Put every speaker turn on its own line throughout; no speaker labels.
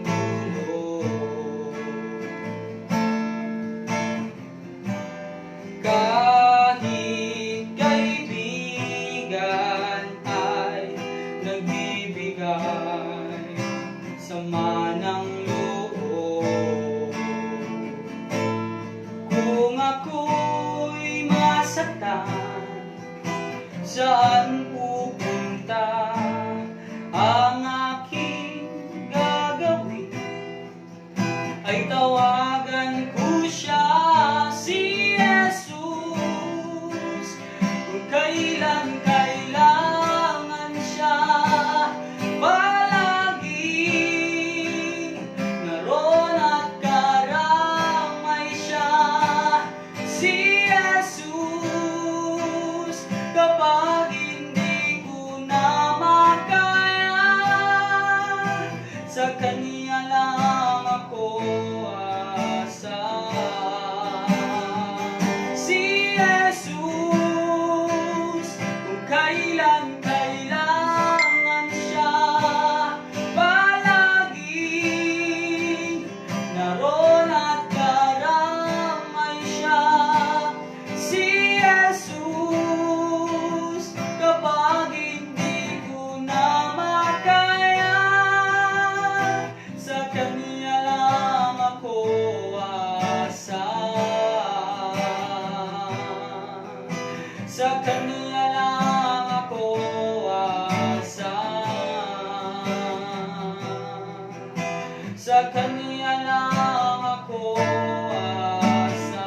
dulo. Kahit kaibigan ay nagbibigay sama ng loob. Kung ako'y masaktan, saan pupunta? Ang aking gagawin ay tawagan ko siya, si Jesus. Kung kailan kailangan siya, palaging naroon at karamay siya, si Jesus. Kapag hindi ko na makaya, sa Kanya lang ako asa. Si Jesus, kung kailan kailangan siya, palaging naroon at karamay siya, si Jesus. Kapag hindi ko na makaya, sa Kanya lang ako asa. Sa Kanya lang ako asa. Sa Kanya lang ako asa.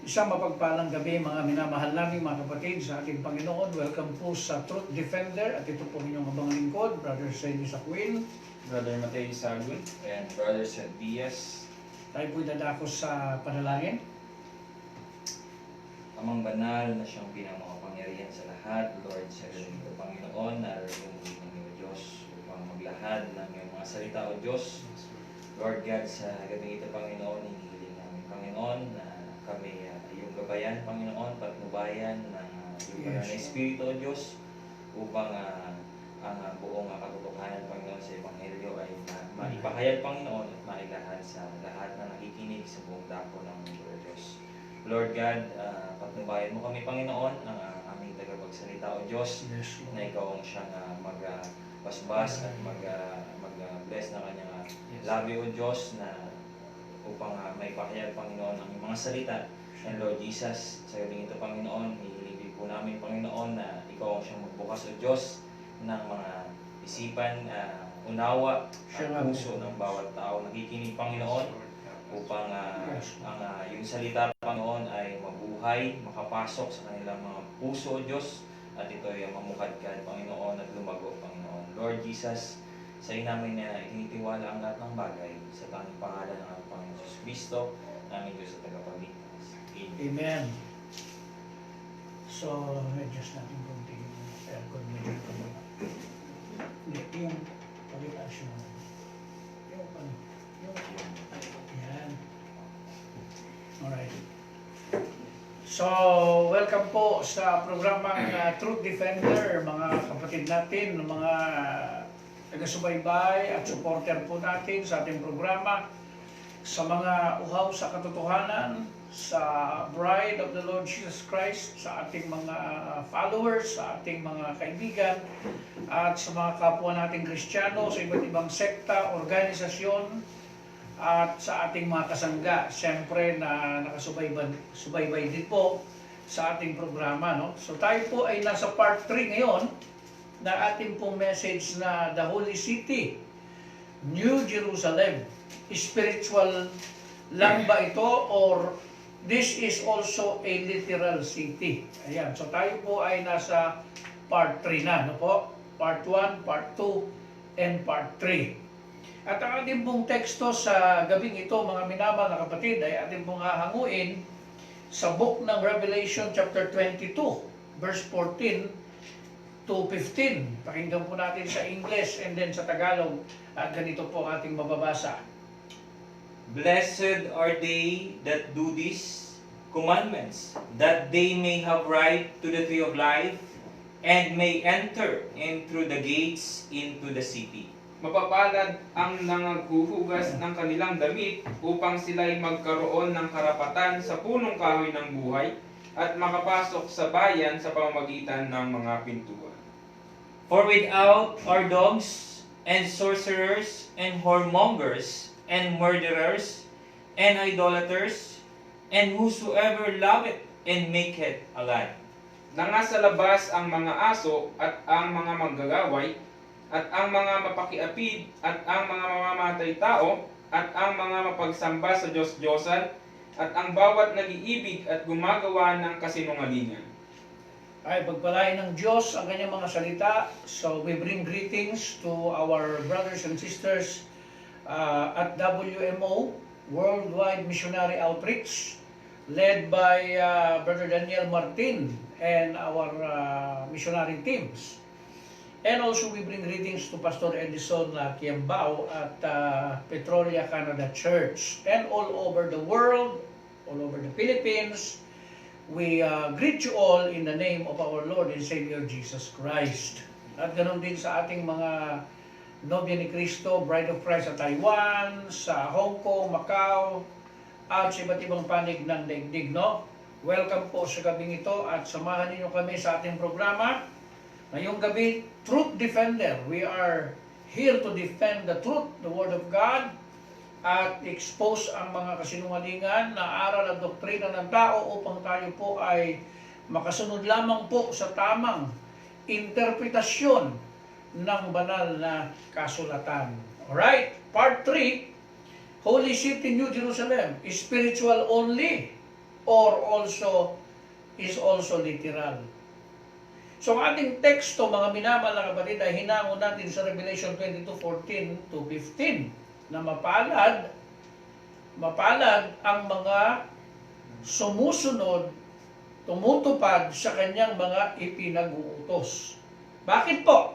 Isang mapagpalang gabi mga minamahal naming mga kapatid sa ating Panginoon. Welcome po sa Truth Defender at ito po inyong abang lingkod, Brother Sandy Sakwin,
Brother Mateo Sagun, and Brother Seth Diaz.
Tayo po'y dadakos sa panalangin.
Amang banal na siyang pinamakapangyarihan sa lahat, Lord, sa galing ito, Panginoon, naroroon mo ng iyong Diyos upang maglahad ng iyong mga salita, O Diyos. Lord God, sa gabi ito, Panginoon, hinihiling namin, Panginoon, na kami iyong gabayan, Panginoon, patnubayan ng iyong banal na Espiritu, O Diyos, upang ang buong katotohanan, Panginoon, sa Ebanghelyo ay maipahayag, Panginoon, at mailahad sa lahat na nakikinig sa buong dako ng mundo, O Diyos. Lord God, patnubayan mo kami, Panginoon, ang aming tagapagsalita, O Diyos, na ikaw ang siyang magbasbas at mag-bless na kanyang labi, O Diyos, na upang may pahayag, Panginoon, ang mga salita. And Lord Jesus, sa gabi ito, Panginoon, hihilig po namin, Panginoon, na ikaw ang siyang magbukas, O Diyos, ng mga isipan, unawa, at puso ng bawat tao nakikinig, Panginoon, upang yung salita, Panginoon, ay mabuhay, makapasok sa kanilang mga puso, O Diyos, at ito ay mamukadkad, Panginoon, at lumago, Panginoon. Lord Jesus, sa iyo namin na itinitiwala ang lahat ng bagay sa tanging pangalan ng ating Panginoon Jesus Cristo, namin Diyos sa tagapagligtas.
Amen. So, adjust natin konti yung aircon medyo ito. Hindi, yung pagitaas yung yan. Alright. So, welcome po sa programang Truth Defender, mga kapatid natin, mga taga-subaybay at supporter po natin sa ating programa, sa mga uhaw sa katotohanan, sa Bride of the Lord Jesus Christ, sa ating mga followers, sa ating mga kaibigan, at sa mga kapwa nating Kristiyano sa iba't ibang sekta, organisasyon, at sa ating mga kasangga, siyempre na nakasubaybay din po sa ating programa. No? So tayo po ay nasa part 3 ngayon na ating pong message na The Holy City, New Jerusalem. Spiritual lang ba ito or this is also a literal city? Ayan, so tayo po ay nasa part 3 na, no po? Part 1, part 2, and part 3. At ang ating pong teksto sa gabing ito, mga minamahal na kapatid, ay ating pong hahanguin sa book ng Revelation chapter 22, verse 14 to 15. Pakinggan po natin sa English and then sa Tagalog at ganito po ating mababasa.
Blessed are they that do these commandments, that they may have right to the tree of life, and may enter in through the gates into the city.
Mapapalad ang nangaghuhugas ng kanilang damit upang sila'y magkaroon ng karapatan sa punong kahoy ng buhay at makapasok sa bayan sa pamamagitan ng mga pintuan.
For without are dogs, and sorcerers, and whoremongers, and murderers, and idolaters, and whosoever loveth and maketh a lie.
Nangasa labas ang mga aso at ang mga manggagaway, at ang mga mapakiapid, at ang mga mamamatay tao, at ang mga mapagsamba sa Diyos-Diyosan, at ang bawat nag-iibig at gumagawa ng kasinungalingan.
Ay pagpalain ng Diyos ang kanyang mga salita. So we bring greetings to our brothers and sisters at WMO, Worldwide Missionary Outreach, led by Brother Daniel Martin and our missionary teams. And also we bring greetings to Pastor Edison Kiambao at Petrolia Canada Church and all over the world, all over the Philippines. We greet you all in the name of our Lord and Savior Jesus Christ. At ganoon din sa ating mga Nobya ni Cristo, Bride of Christ sa Taiwan, sa Hong Kong, Macau, at sa iba't ibang panig ng daigdig, no? Welcome po sa gabing ito at samahan ninyo kami sa ating programa. Ngayong gabi, Truth Defender. We are here to defend the truth, the Word of God, at expose ang mga kasinungalingan na aral at doktrina ng tao upang tayo po ay makasunod lamang po sa tamang interpretasyon ng banal na kasulatan. Alright, part 3, Holy City, New Jerusalem, spiritual only or also is also literal. So ang ating teksto, mga minamahal na kapatid, ay hinango natin sa Revelation 22:14 to 15 na mapalad ang mga sumusunod, tumutupad sa kanyang mga ipinag-uutos. Bakit po?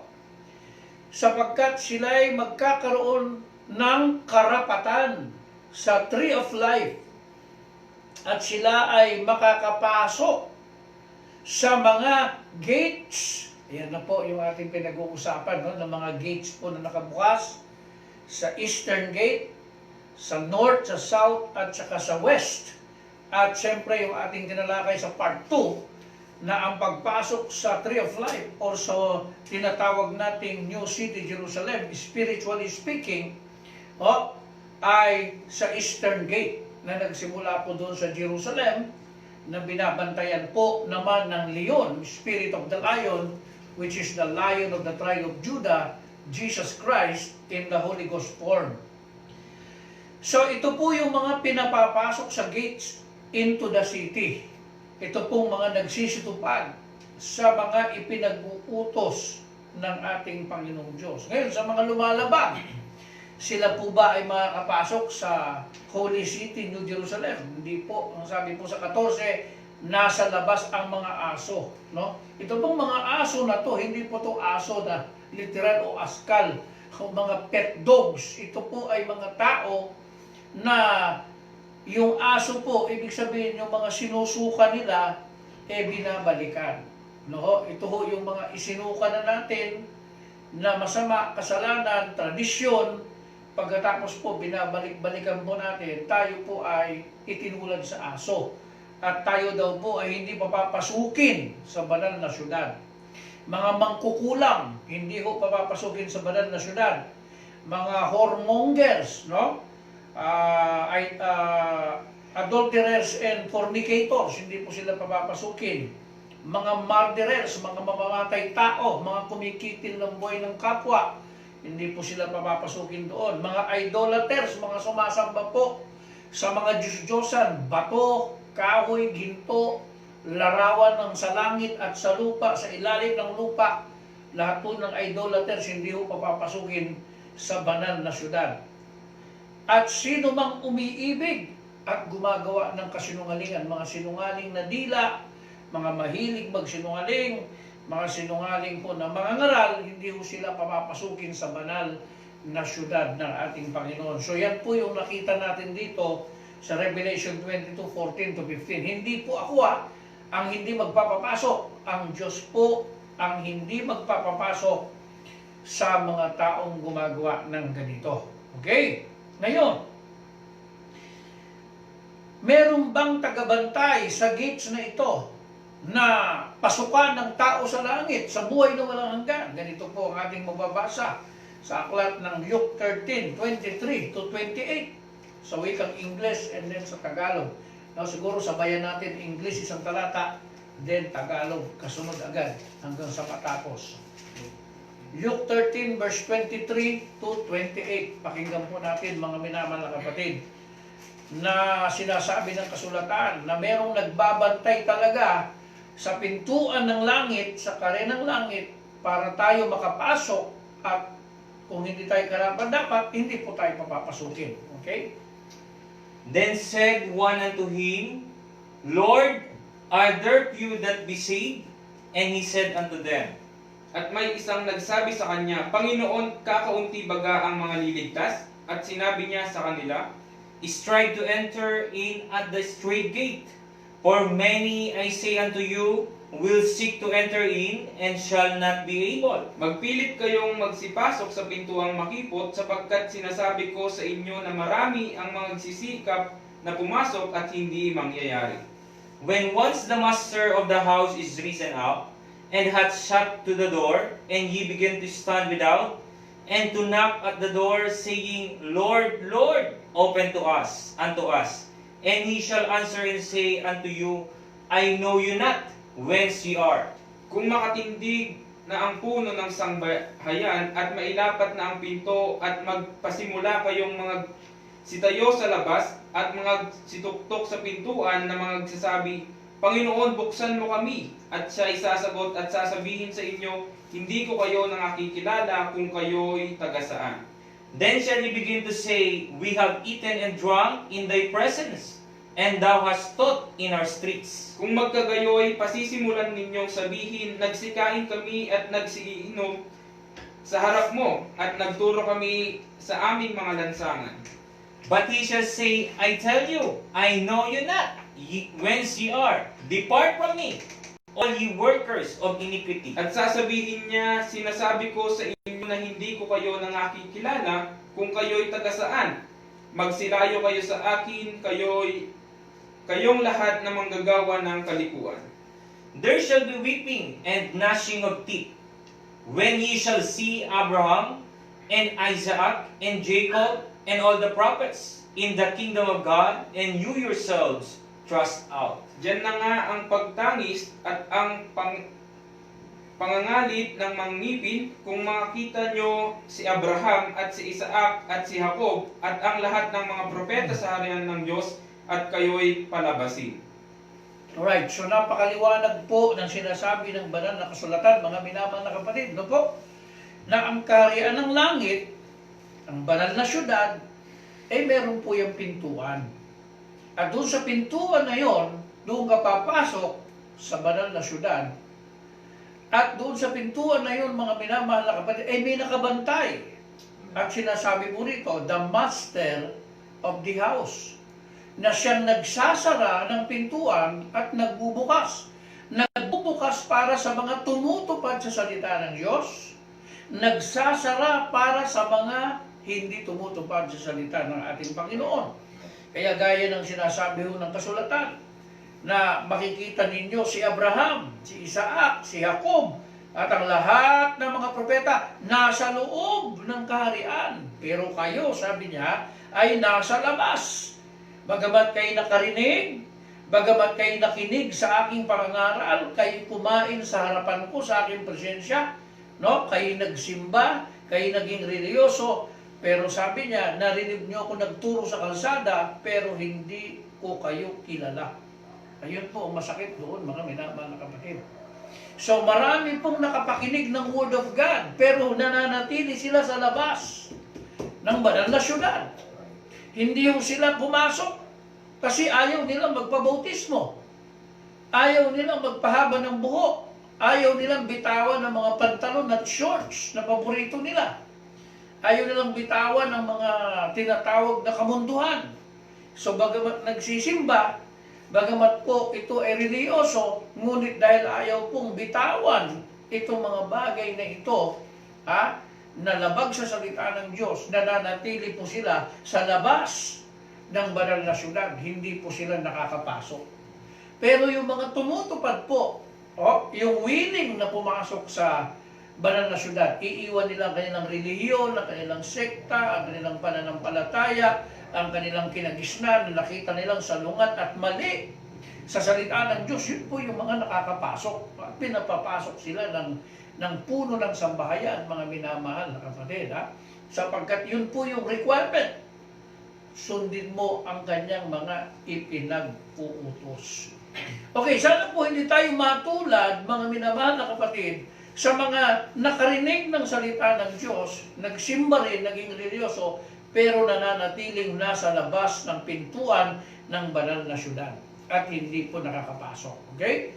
Sapagkat sila'y magkakaroon ng karapatan sa Tree of Life at sila ay makakapasok sa mga gates. Ayan na po yung ating pinag-uusapan, no? Ng mga gates po na nakabukas sa Eastern Gate, sa North, sa South, at saka sa West. At siyempre yung ating tinalakay sa part 2 na ang pagpasok sa Tree of Life or sa tinatawag nating New City, Jerusalem, spiritually speaking, ay sa Eastern Gate na nagsimula po doon sa Jerusalem, na binabantayan po naman ng Leon, Spirit of the Lion, which is the Lion of the tribe of Judah, Jesus Christ in the Holy Ghost form. So ito po yung mga pinapapasok sa gates into the city. Ito pong mga nagsisitupad sa mga ipinag-uutos ng ating Panginoong Diyos. Ngayon, sa mga lumalabag, sila po ba ay makakapasok sa Holy City, New Jerusalem? Hindi po. Ang sabi po sa 14, nasa labas ang mga aso. No? Ito pong mga aso na to, hindi po to aso na literal o askal o mga pet dogs. Ito po ay mga tao na yung aso po, ibig sabihin yung mga sinusuka nila, binabalikan. No? Ito ho yung mga isinuka na natin na masama, kasalanan, tradisyon. Pagkatapos po, binabalik-balikan po natin, tayo po ay itinulad sa aso. At tayo daw po ay hindi papapasukin sa banal na syudad. Mga mangkukulam, hindi ho papapasukin sa banal na syudad. Mga whoremongers, no? Adulterers and fornicators, hindi po sila papapasukin. Mga murderers, mga mamamatay tao, mga kumikitil ng buhay ng kapwa, hindi po sila papapasukin doon. Mga idolaters, mga sumasamba po sa mga Diyos-Diyosan, bato, kahoy, ginto, larawan ng sa langit at sa lupa, sa ilalim ng lupa, lahat po ng idolaters hindi po papapasukin sa banal na syudad. At sino mang umiibig at gumagawa ng kasinungalingan, mga sinungaling na dila, mga mahilig magsinungaling, mga sinungaling po na mga ngaral, hindi po sila papapasukin sa banal na syudad ng ating Panginoon. So yan po yung nakita natin dito sa Revelation 22:14 to 15. Hindi po ako ang hindi magpapapasok. Ang Diyos po ang hindi magpapapasok sa mga taong gumagawa ng ganito. Okay? Ngayon, meron bang tagabantay sa gates na ito na pasukan ng tao sa langit, sa buhay na walang hanggan? Ganito po ang ating mababasa sa aklat ng Luke 13:23 to 28 sa wikang English and then sa Tagalog. Now, siguro sabayan natin English isang talata, then Tagalog kasunod agad hanggang sa matapos. Luke 13 verse 23 to 28. Pakinggan po natin, mga minamahal na kapatid, na sinasabi ng kasulatan na merong nagbabantay talaga sa pintuan ng langit, sa kare ng langit, para tayo makapasok, at kung hindi tayo karapat-dapat, hindi po tayo papapasukin. Okay?
Then said one unto him, Lord, are there few that be saved? And he said unto them,
At may isang nagsabi sa kanya, Panginoon, kakaunti baga ang mga liligtas? At sinabi niya sa kanila,
Strive to enter in at the strait gate. For many, I say unto you, will seek to enter in, and shall not be able.
Magpilit kayong magsipasok sa pintuang makipot, sapagkat sinasabi ko sa inyo na marami ang mga nagsisikap na pumasok at hindi mangyayari.
When once the master of the house is risen up, and hath shut to the door, and ye begin to stand without, and to knock at the door, saying, Lord, Lord, open to us, unto us. And he shall answer and say unto you, I know you not, whence ye are.
Kung makatindig na ang puno ng sangbahayan at mailapat na ang pinto at magpasimula kayong mga sitayo sa labas, at mga situktok sa pintuan na mga nagsasabi, Panginoon, buksan mo kami. At siya'y sasagot at sasabihin sa inyo, hindi ko kayo nakikilala kung kayo'y taga saan.
Then shall he begin to say, We have eaten and drunk in thy presence, and thou hast taught in our streets.
Kung magkagayoy, pasisimulan ninyong sabihin, nagsikain kami at nagsiinom sa harap mo, at nagturo kami sa aming mga lansangan.
But he shall say, I tell you, I know you not, whence ye are. Depart from me, all ye workers of iniquity.
At sasabihin niya, sinasabi ko sa inyo na hindi ko kayo nakikilala kung kayo'y taga saan. Magsilayo kayo sa akin, kayong lahat na manggagawa ng kalikuan.
There shall be weeping and gnashing of teeth, when ye shall see Abraham, and Isaac, and Jacob, and all the prophets in the kingdom of God, and you yourselves thrust out.
Diyan na nga ang pagtangis at ang pangangalit ng mangngipin kung makita nyo si Abraham at si Isaac at si Jacob at ang lahat ng mga propeta sa harian ng Diyos at kayo'y palabasin.
Alright, so napakaliwanag po ng sinasabi ng banal na kasulatan, mga minamahal na kapatid, no po? Na ang kaharian ng langit, ang banal na syudad, meron po yung pintuan. At doon sa pintuan na yon, doon ka papasok sa banal na syudad. At doon sa pintuan na yon, mga minamahal na kapatid, may nakabantay. At sinasabi po rito, the master of the house, na siyang nagsasara ng pintuan at nagbubukas. Nagbubukas para sa mga tumutupad sa salita ng Diyos, nagsasara para sa mga hindi tumutupad sa salita ng ating Panginoon. Kaya gaya ng sinasabi ng kasulatan, na makikita ninyo si Abraham, si Isaac, si Jacob, at ang lahat ng mga propeta nasa loob ng kaharian. Pero kayo, sabi niya, ay nasa labas. Bagamat kayo nakarinig, bagamat kayo nakinig sa aking pangangaral, kayo kumain sa harapan ko, sa aking presensya, no? Kayo nagsimba, kayo naging religyoso, pero sabi niya, narinig niyo ako nagturo sa kalsada, pero hindi ko kayo kilala. Ayun po ang masakit doon, mga minamahal na kapatid. So marami pong nakapakinig ng Word of God, pero nananatili sila sa labas ng banal na syudad. Hindi yung sila pumasok kasi ayaw nilang magpabautismo. Ayaw nilang magpahaba ng buhok. Ayaw nilang bitawan ng mga pantalon at shorts na paborito nila. Ayaw nilang bitawan ng mga tinatawag na kamunduhan. So bagamat nagsisimba, bagamat po ito ay religyoso, ngunit dahil ayaw pong bitawan itong mga bagay na ito, na labag sa salita ng Diyos, nananatili po sila sa labas ng banal na syudad, hindi po sila nakakapasok. Pero yung mga tumutupad po, yung willing na pumasok sa banal na syudad, iiwan nila ang kanilang relihiyon, ang kanilang sekta, ang kanilang pananampalataya, ang kanilang kinagisnan, na nakita nilang salungat at mali sa salita ng Diyos. Yun po yung mga nakakapasok. At pinapapasok sila ng puno ng sambahayan, mga minamahal na kapatid. Sapagkat yun po yung requirement. Sundin mo ang kanyang mga ipinag-uutos. Okay, sana po hindi tayo matulad, mga minamahal na kapatid, sa mga nakarinig ng salita ng Diyos, nagsimba rin, naging religyoso, pero nananatiling nasa labas ng pintuan ng banal na syudad at hindi po nakakapasok. Okay?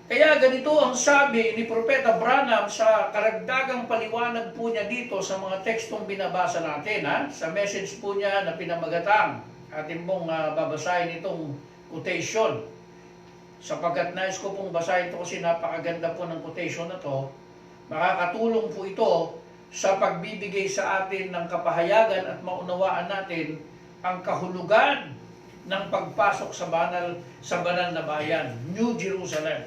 Kaya ganito ang sabi ni Propeta Branham sa karagdagang paliwanag po niya dito sa mga tekstong binabasa natin, sa message po niya na pinamagatang. Atin pong babasahin itong quotation. Sapagkat nais ko pong basahin ito kasi napakaganda po ng quotation na to, makakatulong po ito sa pagbibigay sa atin ng kapahayagan at maunawaan natin ang kahulugan ng pagpasok sa banal na bayan, New Jerusalem.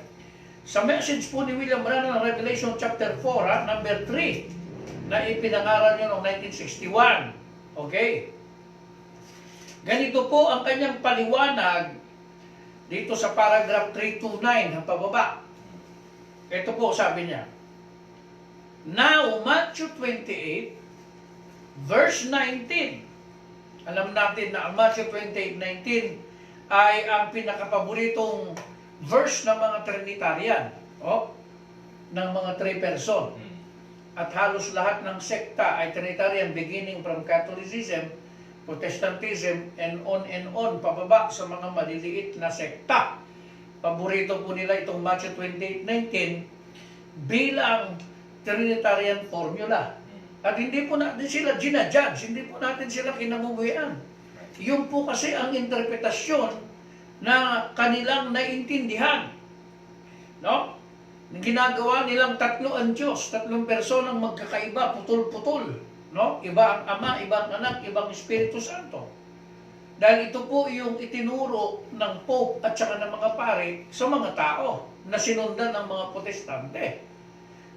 Sa message po ni William Branham ng Revelation chapter 4, number 3, na ipinangaral niyo noong 1961. Okay? Ganito po ang kanyang paliwanag dito sa paragraph 329 ang pababa. Ito po sabi niya. Now, Matthew 28, verse 19. Alam natin na ang Matthew 28:19 ay ang pinakapaboritong verse ng mga Trinitarian, ng mga three person. At halos lahat ng sekta ay Trinitarian, beginning from Catholicism, Protestantism, and on, pababa sa mga maliliit na sekta. Paborito po nila itong Matthew 28:19 bilang Trinitarian formula. At hindi po natin sila ginajudge, hindi po natin sila kinamumuhian. Yun po kasi ang interpretasyon na kanilang naintindihan. No? Ginagawa nilang tatlo ang Diyos, tatlong personang magkakaiba, putol-putol. No? Iba ang Ama, iba ang Anak, ibang Espiritu Santo. Dahil ito po yung itinuro ng Pope at saka ng mga pare sa mga tao na sinundan ng mga Protestante.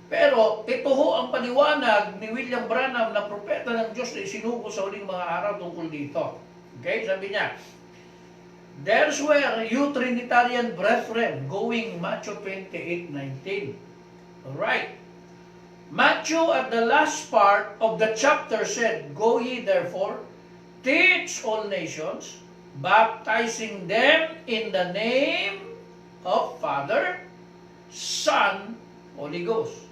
Pero ito ho ang paliwanag ni William Branham na propeta ng Diyos na isinugo sa huling mga araw tungkol dito. Okay, sabi niya, "There's where you Trinitarian brethren going," Matthew 28:19. Alright. Matthew at the last part of the chapter said, "Go ye therefore, teach all nations, baptizing them in the name of Father, Son, Holy Ghost."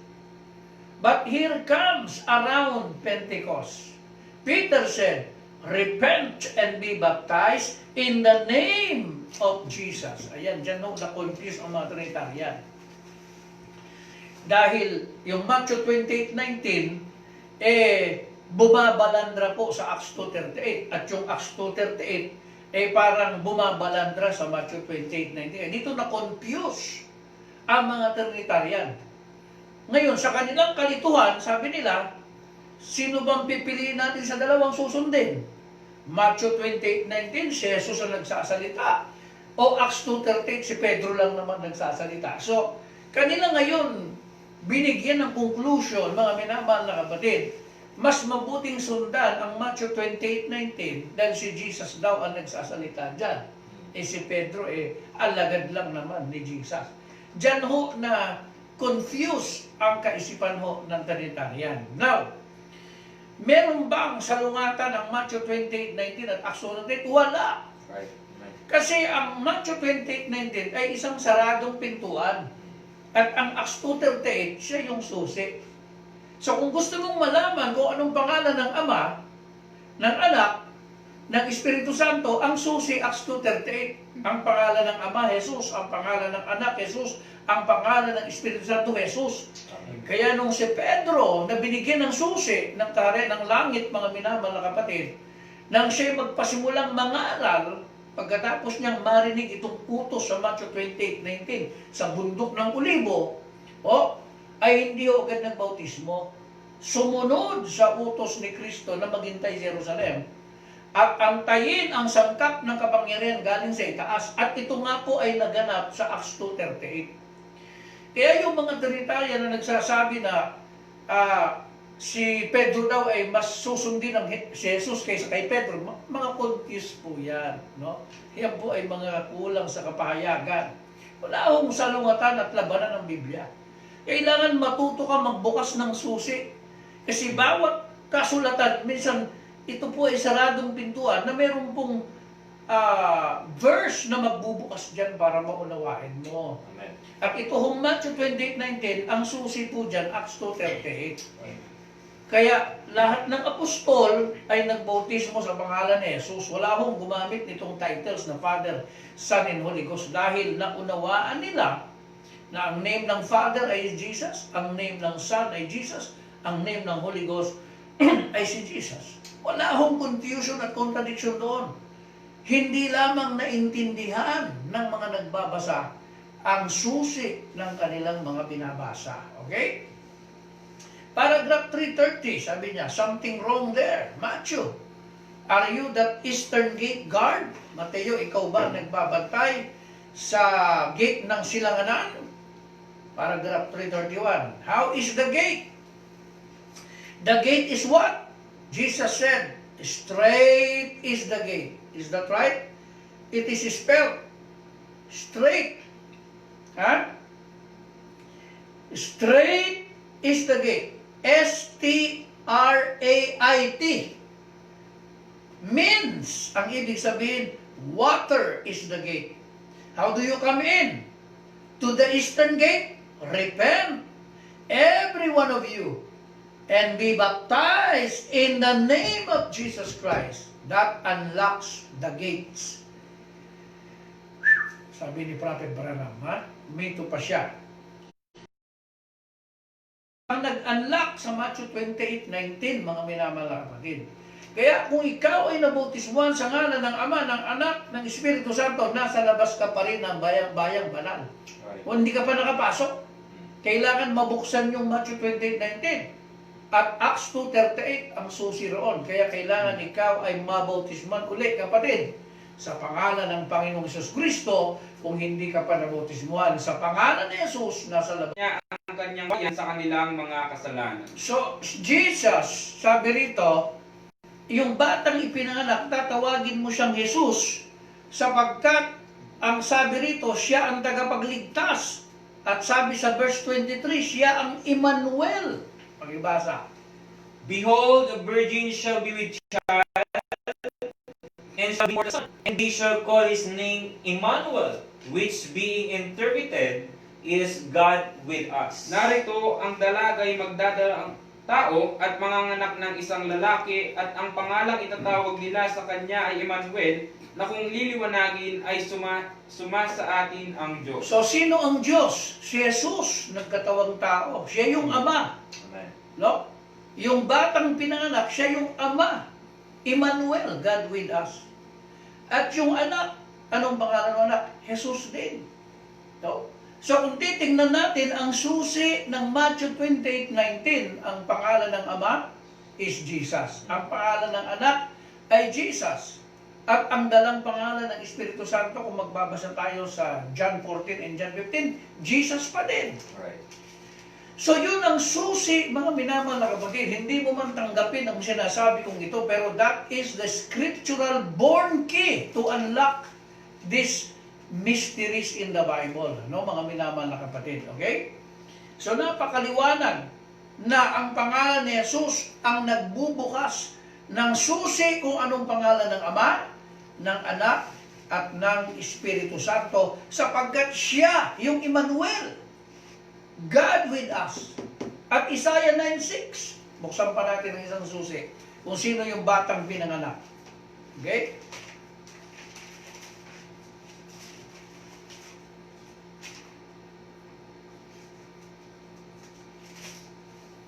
But here comes around Pentecost. Peter said, "Repent and be baptized in the name of Jesus." Ayan, dyan nung na-confuse ang mga Trinitarian. Dahil yung Matthew 28:19, bumabalandra po sa Acts 2:38. At yung Acts 2:38, parang bumabalandra sa Matthew 28:19. Dito na-confuse ang mga Trinitarian. Ngayon, sa kanilang kalituhan, sabi nila, sino bang pipiliin natin sa dalawang susundin? Matthew 28:19, si Jesus ang nagsasalita. O Acts 2:38, si Pedro lang naman nagsasalita. So, kanila ngayon, binigyan ng conclusion, mga minamahal na kapatid, mas mabuting sundan ang Matthew 28:19 dahil si Jesus daw ang nagsasalita dyan. Si Pedro, alagad lang naman ni Jesus. Dyan ho na confuse ang kaisipan ho ng Trinitarian. Now, meron bang salungatan ang Matthew 28:19 at Acts 2:38? Wala.
Right.
Kasi ang Matthew 28:19 ay isang saradong pintuan. At ang Acts 2:38, siya yung susi. So kung gusto mong malaman kung anong pangalan ng Ama, ng Anak, ng Espiritu Santo, ang susi Acts 2:38. Ang pangalan ng Ama, Jesus. Ang pangalan ng Anak, Jesus. Ang pangalan ng Espiritu Santo, Jesus. Kaya nung si Pedro na binigyan ng susi ng tare ng langit, mga minamahal na kapatid, nang siya magpasimulang mangaral, pagkatapos niyang marinig itong utos sa Matthew 28:19 sa bundok ng Olibo, ay hindi agad nagbautismo. Sumunod sa utos ni Kristo na maghintay sa Jerusalem at antayin ang sangkap ng kapangyarihan galing sa itaas. At ito nga po ay naganap sa Acts 2:38. Kaya yung mga Trinitarian na nagsasabi na si Pedro daw ay mas susundin ng si Jesus kaysa kay Pedro, mga confused po yan. No? Yan po ay mga kulang sa kapahayagan. Wala akong salungatan at labanan ng Biblia. Kailangan matuto ka magbukas ng susi. Kasi bawat kasulatan, minsan ito po ay saradong pintuan na meron pong verse na magbubukas dyan para maunawain mo.
Amen.
At ito hong Matthew 28:19, ang susi po dyan, Acts 2:38. Kaya lahat ng apostol ay nagbautismo sa pangalan ni Jesus. Wala akong gumamit nitong titles na Father, Son, and Holy Ghost dahil naunawaan nila na ang name ng Father ay Jesus, ang name ng Son ay Jesus, ang name ng Holy Ghost ay si Jesus. Wala akong confusion at contradiction doon. Hindi lamang naintindihan ng mga nagbabasa ang susi ng kanilang mga binabasa. Okay? Paragraph 330, sabi niya, something wrong there. Matthew, are you that eastern gate guard? Mateo, ikaw ba nagbabantay sa gate ng silanganan? Paragraph 331, how is the gate? The gate is what? Jesus said, straight is the gate. Is that right? It is spelled straight. Straight is the gate. S-T-R-A-I-T. means, ang ibig sabihin, water is the gate. How do you come in? To the eastern gate, repent, every one of you, and be baptized in the name of Jesus Christ. That unlocks the gates. Sabi ni Prophet Branham, Mito pa siya. Ang nag-unlock sa Matthew 28:19, mga minamahal na kapatid. Kaya kung ikaw ay nabautismuhan sa ngalan ng Ama, ng Anak, ng Espiritu Santo, nasa labas ka pa rin ng bayang banal.
Right.
Kung hindi ka pa nakapasok, kailangan mabuksan yung Matthew 28:19. At Acts 2:38 ang susi roon. Kaya kailangan ikaw ay mabautismuhan uli, kapatid, sa pangalan ng Panginoong Hesus Kristo. Kung hindi ka pa nabautismuhan sa pangalan ni Jesus, nasa labas.
Ang kanyang bayan sa kanilang mga kasalanan.
So, Jesus, sabi rito, yung batang ipinanganak, tatawagin mo siyang Jesus, sapagkat ang sabi rito, siya ang tagapagligtas. At sabi sa verse 23, siya ang Emmanuel. Pagibasa.
Behold, a virgin shall be with child, and shall be born a son, and they shall call his name Emmanuel, which being interpreted is God with us.
Narito, ang dalagay magdadala ang tao at manganganak ng isang lalaki at ang pangalang itatawag nila sa kanya ay Emmanuel, na kung liliwanagin ay suma sa atin ang Diyos.
So, sino ang Diyos? Si Jesus, nagkatawang tao. Siya yung Ama.
Amen.
No? Yung batang pinanganak, siya yung Ama. Emmanuel, God with us. At yung anak, anong pangalan ng anak? Jesus din. No? So kung titingnan natin, ang susi ng Matthew 28:19, ang pangalan ng Ama is Jesus. Ang pangalan ng anak ay Jesus. At ang dalang pangalan ng Espiritu Santo, kung magbabasa tayo sa John 14 and John 15, Jesus pa din.
Right.
So yun ang susi, mga minamahal na kapatid. Hindi mo man tanggapin ang sinasabi kong ito, pero that is the scriptural born key to unlock these mysteries in the Bible. No, mga minamahal na kapatid. Okay? So napakaliwanag na ang pangalan ni Jesus ang nagbubukas ng susi kung anong pangalan ng Ama, ng Anak, at ng Espiritu Santo, sapagkat siya, yung Emmanuel, God with us. At Isaiah 9:6, buksan pa natin ang isang susi, kung sino yung batang pinanganak. Okay?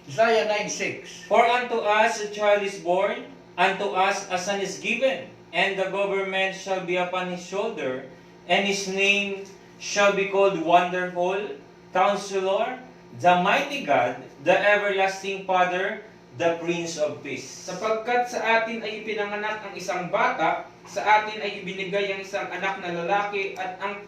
Isaiah 9:6.
For unto us a child is born, unto us a son is given, and the government shall be upon his shoulder, and his name shall be called Wonderful, Counselor, the Mighty God, the Everlasting Father, the Prince of Peace.
Sapagkat sa atin ay ipinanganak ang isang bata, sa atin ay ibinigay ang isang anak na lalaki, at ang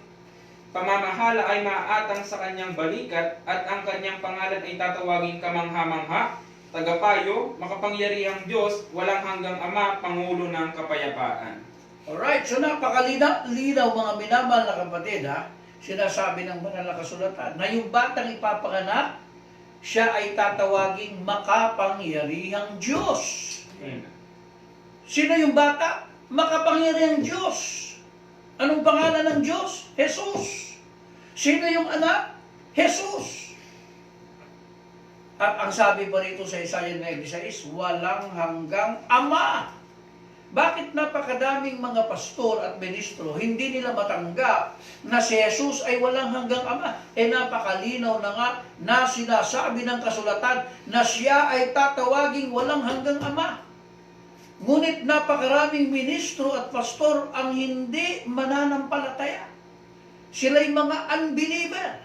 pamamahala ay maaatang sa kanyang balikat, at ang kanyang pangalan ay tatawaging Kamangha-mangha, Tagapayo, Makapangyarihang Diyos, Walang Hanggang Ama, Pangulo ng Kapayapaan.
Alright, so napakalinaw mga minamahal na kapatid, sinasabi ng banal na kasulatan na yung batang ipapanganak, siya ay tatawaging Makapangyarihang Diyos. Sino yung bata? Makapangyarihang Diyos. Anong pangalan ng Diyos? Jesus. Sino yung anak? Jesus. At ang sabi pa rito sa Isaiah 9:6, walang hanggang Ama. Bakit napakadaming mga pastor at ministro hindi nila matanggap na si Jesus ay walang hanggang Ama? Napakalinaw na nga na sinasabi ng kasulatan na siya ay tatawaging walang hanggang Ama. Ngunit napakaraming ministro at pastor ang hindi mananampalataya. Sila'y mga unbeliever.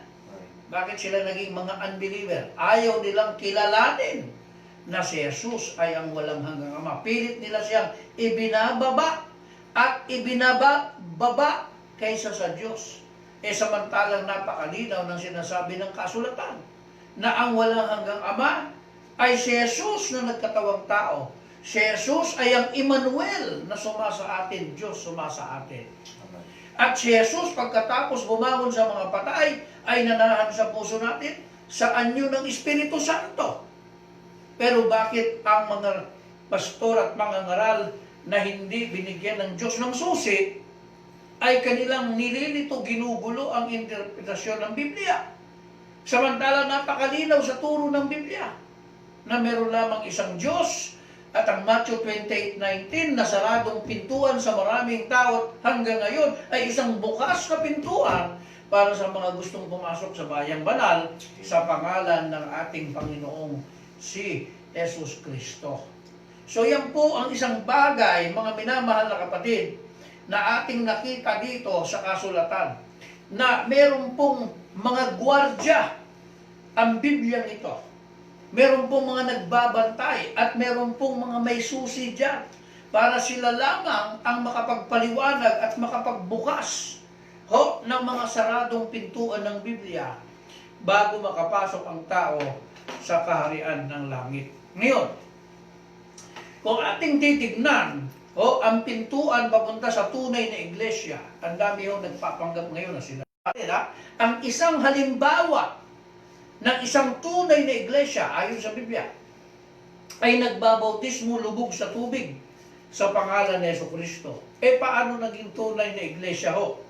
Bakit sila naging mga unbeliever? Ayaw nilang kilalanin na si Jesus ay ang walang hanggang Ama. Pilit nila siyang ibinababa at ibinababa kaysa sa Diyos. Samantalang napakalinaw ng sinasabi ng kasulatan na ang walang hanggang Ama ay si Jesus na nagkatawang tao. Si Jesus ay ang Emmanuel na sumasa atin, Diyos sumasa atin. At si Jesus pagkatapos bumangon sa mga patay ay nanahan sa puso natin sa anyo ng Espiritu Santo. Pero bakit ang mga pastor at mga ngaral na hindi binigyan ng Diyos ng susi, ay kanilang nililito, ginugulo ang interpretasyon ng Biblia. Samantala napakalinaw sa turo ng Biblia na meron lamang isang Diyos at ang Matthew 28:19 na saradong pintuan sa maraming tao hanggang ngayon ay isang bukas na pintuan para sa mga gustong pumasok sa bayang banal sa pangalan ng ating Panginoong si Jesus Kristo. So yan po ang isang bagay, mga minamahal na kapatid, na ating nakita dito sa kasulatan, na meron pong mga gwardya ang Biblia ito. Meron pong mga nagbabantay at meron pong mga may susi dyan para sila lamang ang makapagpaliwanag at makapagbukas ng mga saradong pintuan ng Biblia bago makapasok ang tao sa kaharian ng langit. Ngayon, kung ating titignan, ang pintuan papunta sa tunay na iglesia, ang dami yung nagpapanggap ngayon na sila. Ang isang halimbawa ng isang tunay na iglesia, ayon sa Biblia, ay nagbabautismo lubog sa tubig sa pangalan ni Jesucristo. Paano naging tunay na iglesia ho?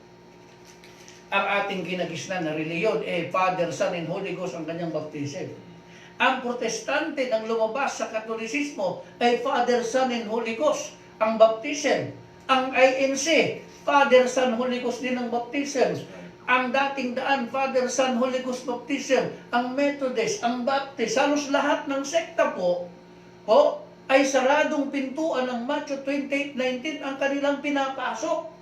Ang ating kinagisnan na reliyon, Father, Son, and Holy Ghost ang kanyang baptism. Ang protestante nang lumabas sa katolisismo ay Father, Son, and Holy Ghost ang baptism. Ang INC, Father, Son, Holy Ghost din ang baptism. Ang dating daan, Father, Son, Holy Ghost baptism. Ang Methodist, ang Baptist, halos lahat ng sekta po, ay saradong pintuan ng Matthew 28:19 ang kanilang pinapasok.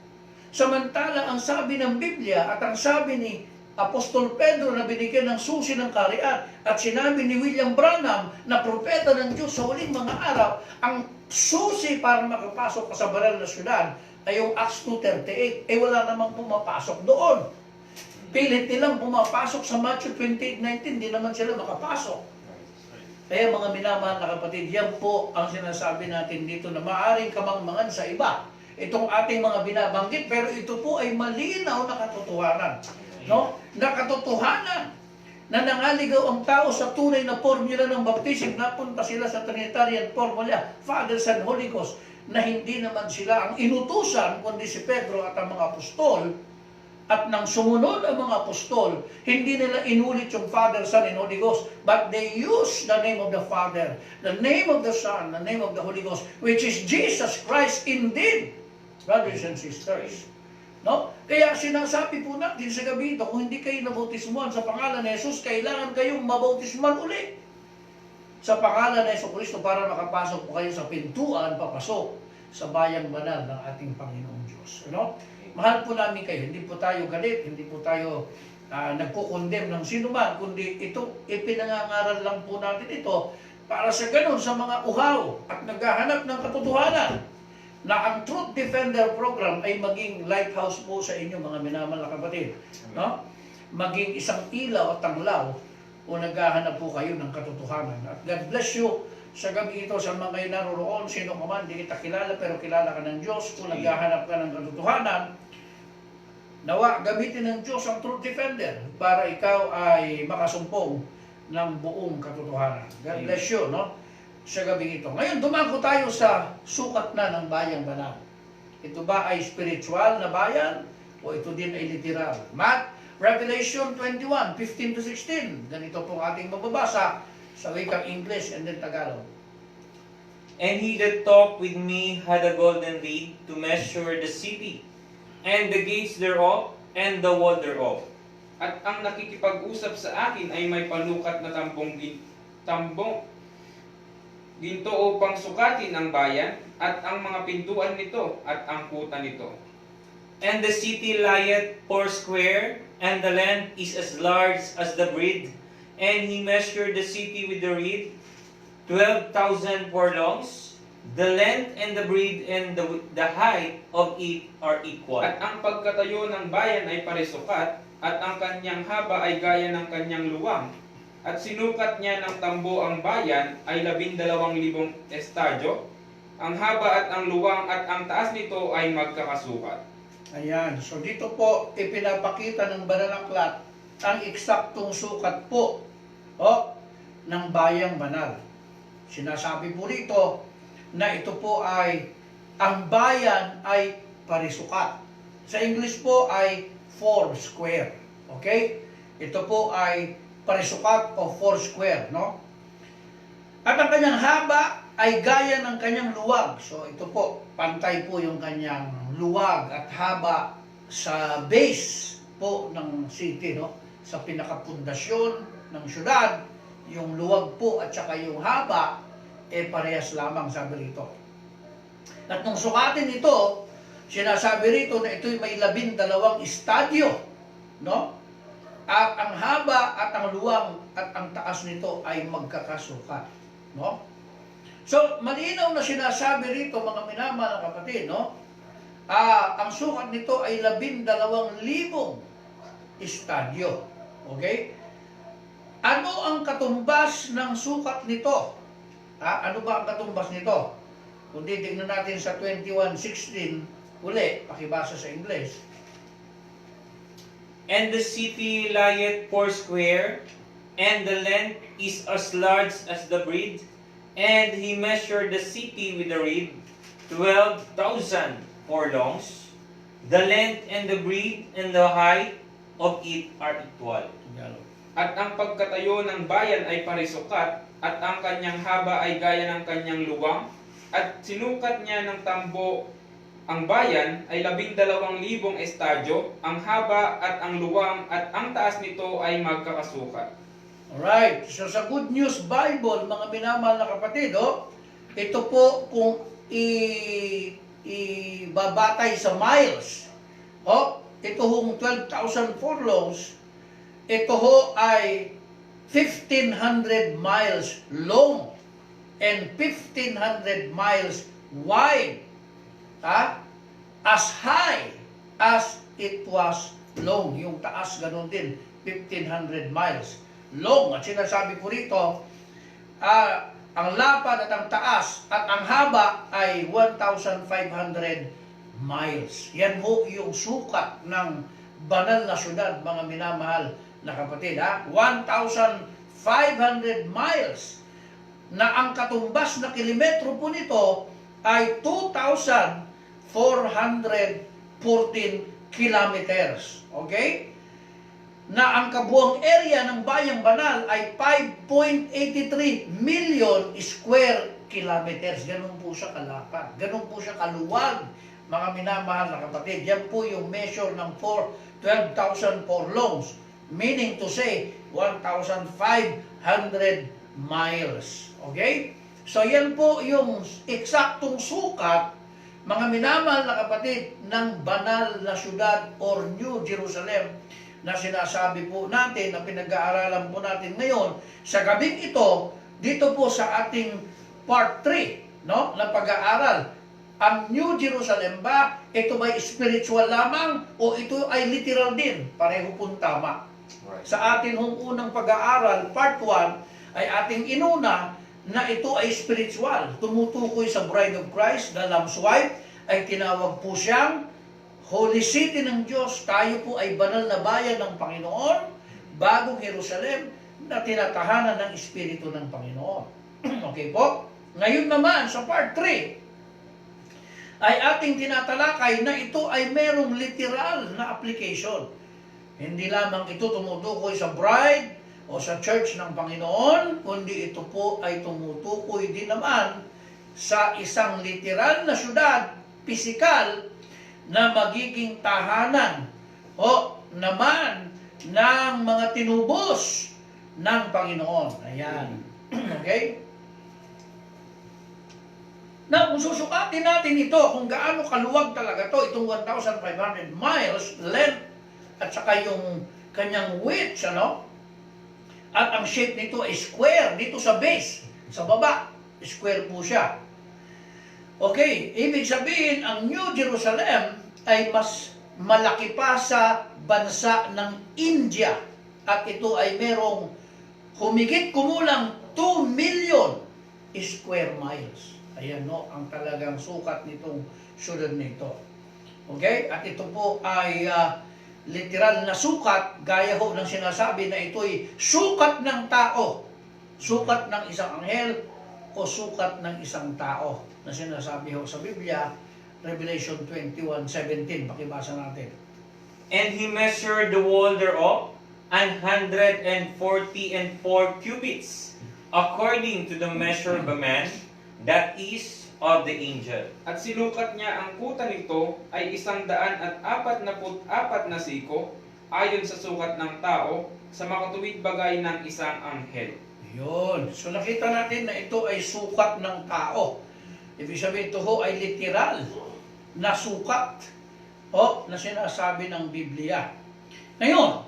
Samantala, ang sabi ng Biblia at ang sabi ni Apostol Pedro na binigyan ng susi ng kaharian at sinabi ni William Branham na propeta ng Diyos sa huling mga araw, ang susi para makapasok ka sa banal na syudad ay yung Acts 2:38. Wala namang pumapasok doon. Pilit nilang pumapasok sa Matthew 28:19, di naman sila makapasok. Kaya mga minamahal na kapatid, yan po ang sinasabi natin dito na maaaring kamangmangan sa iba. Itong ating mga binabanggit, pero ito po ay malinaw na katotohanan. No? Na katotohanan na nangaligaw ang tao sa tunay na formula ng baptism, napunta sila sa Trinitarian formula, Father, Son, Holy Ghost, na hindi naman sila ang inutusan, kundi si Pedro at ang mga apostol. At nang sumunod ang mga apostol, hindi nila inulit yung Father, Son, and Holy Ghost, but they used the name of the Father, the name of the Son, the name of the Holy Ghost, which is Jesus Christ indeed, brothers and sisters. No? Kaya sinasabi po natin sa gabi ito, kung hindi kayo nabautismuhan sa pangalan ni Jesus, kailangan kayong mabautismuhan uli sa pangalan ni Jesucristo para makapasok po kayo sa pintuan, papasok sa bayang banal ng ating Panginoong Diyos. No? Mahal po namin kayo, hindi po tayo galit, hindi po tayo nagkukondem ng sinuman, kundi ito, ipinangangaral lang po natin ito para sa ganun sa mga uhaw at naghahanap ng katotohanan na ang Truth Defender Program ay maging lighthouse po sa inyo mga minamahal na kapatid. No? Maging isang ilaw at tanglaw o naghahanap po kayo ng katotohanan. At God bless you sa gabi ito sa mga naroroon, sino ka man, di kita kilala pero kilala ka ng Diyos. Kung naghahanap ka ng katotohanan, nawa gamitin ng Diyos ang Truth Defender para ikaw ay makasumpong ng buong katotohanan. God bless you, no? Sa gabi ito. Ngayon, dumako tayo sa sukat na ng bayang banal. Ito ba ay spiritual na bayan o ito din ay literal? Revelation 21:15-16. Ganito pong ating mababasa sa wikang English and then Tagalog.
And he that talked with me had a golden reed to measure the city, and the gates thereof, and the wall thereof.
At ang nakikipag-usap sa akin ay may panukat na ginto upang sukatin ang bayan, at ang mga pintuan nito, at ang kuta nito.
And the city lieth foursquare, and the land is as large as the breadth. And he measured the city with the reed, 12,000 furlongs. The length and the breadth and the height of it are equal.
At ang pagkatayo ng bayan ay paresukat, at ang kanyang haba ay gaya ng kanyang luwang. At sinukat niya ng tambo ang bayan ay 12,000 estadyo. Ang haba at ang luwang at ang taas nito ay magkakasukat.
Ayan. So dito po, ipinapakita ng banal na aklat ang eksaktong sukat po ng bayang banal. Sinasabi po rito na ito po ay ang bayan ay parisukat. Sa English po ay 4 square. Okay? Ito po ay parisukat o 4 square, no? At ang kanyang haba ay gaya ng kanyang luwag. So ito po, pantay po yung kanyang luwag at haba sa base po ng city, no? Sa pinakapundasyon ng syudad, yung luwag po at saka yung haba, parehas lamang, sabi rito. At nung sukatin ito, sinasabi rito na ito'y may 12 estadyo, no? At ang haba at ang luwag at ang taas nito ay magkakasukat, no? So, malinaw na sinasabi rito, mga minamahal na kapatid, no? Ang sukat nito ay 12,000 estadyo. Okay? Ano ang katumbas ng sukat nito? Ano ba ang katumbas nito? Kung titignan natin sa 21:16, uli, pakibasa sa English.
And the city lieth foursquare, and the length is as large as the breadth. And he measured the city with a reed, 12,000 furlongs. The length and the breadth and the height of it are equal.
At ang pagkatayo ng bayan ay parisukat, at ang kanyang haba ay gaya ng kanyang luwang, at sinukat niya ng tambo ang bayan ay 12,000 estadyo, ang haba at ang luwang at ang taas nito ay magkakasukat.
Alright, so sa Good News Bible, mga minamahal na kapatid, ito po kung ibabatay sa miles, ito hong 12,000 furlongs, ito ho ay 1,500 miles long and 1,500 miles wide, as high as it was long. Yung taas ganun din, 1,500 miles long. At sinasabi ko rito, ang lapad at ang taas at ang haba ay 1,500 miles. Yan ho yung sukat ng banal na syudad, mga minamahal na kapatid. 1,500 miles na ang katumbas na kilometro po nito ay 2,414 kilometers. Okay? Na ang kabuang area ng Bayang Banal ay 5.83 million square kilometers. Ganun po siya kalapad. Ganun po siya kaluwag, mga minamahal na kapatid. Yan po yung measure ng 12,000 furlongs. Meaning to say, 1,500 miles. Okay? So yan po yung eksaktong sukat, mga minamahal na kapatid, ng banal na syudad or New Jerusalem na sinasabi po natin, na pinag-aaralan po natin ngayon sa gabing ito, dito po sa ating part 3, no, na pag-aaral. Ang New Jerusalem ba, ito ba spiritual lamang o ito ay literal din? Pareho pong tama. Sa ating unang pag-aaral, part 1, ay ating inuna na ito ay spiritual. Tumutukoy sa Bride of Christ, the Lamb's Wife, ay tinawag po siyang Holy City ng Diyos. Tayo po ay banal na bayan ng Panginoon, bagong Jerusalem, na tinatahanan ng Espiritu ng Panginoon. Okay po? Ngayon naman, sa part 3, ay ating tinatalakay na ito ay merong literal na application. Hindi lamang ito tumutukoy sa bride o sa church ng Panginoon, kundi ito po ay tumutukoy din naman sa isang literal na syudad, pisikal, na magiging tahanan o naman ng mga tinubos ng Panginoon. Ayan. Okay? Now, kung susukatin natin ito, kung gaano kaluwag talaga to, itong 1,500 miles length at saka yung kanyang width, ano? At ang shape nito ay square dito sa base, sa baba, square po siya. Okay, ibig sabihin, ang New Jerusalem ay mas malaki pa sa bansa ng India. At ito ay merong humigit kumulang 2 million square miles. Ayan no, ang talagang sukat nitong syudad nito. Okay, at ito po ay literal na sukat, gaya ho ng sinasabi na ito'y sukat ng tao. Sukat ng isang anghel o sukat ng isang tao na sinasabi ho sa Biblia Revelation 21:17. Pakibasa natin.
And he measured the wall thereof 144 cubits, according to the measure of a man, that is, of the angel.
At sinukat niya ang kuta nito ay 144 na siko, ayon sa sukat ng tao, sa makatuwid bagay ng isang anghel.
Yun. So nakita natin na ito ay sukat ng tao. Ibig sabihin ito ho ay literal na sukat o na sinasabi ng Biblia. Ngayon,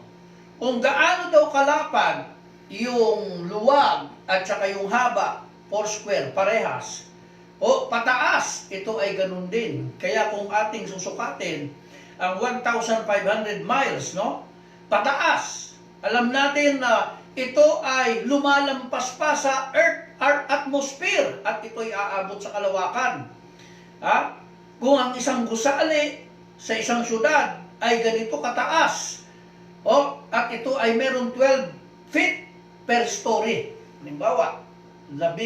kung gaano daw kalapad yung luwag at saka yung haba, 4 square, parehas, o pataas, ito ay ganun din. Kaya kung ating susukatin ang 1,500 miles, no? Pataas, alam natin na ito ay lumalampas pa sa Earth, our atmosphere, at ito'y aabot sa kalawakan. Ha? Kung ang isang gusali sa isang syudad ay ganito kataas, at ito ay meron 12 feet per story. Halimbawa, 12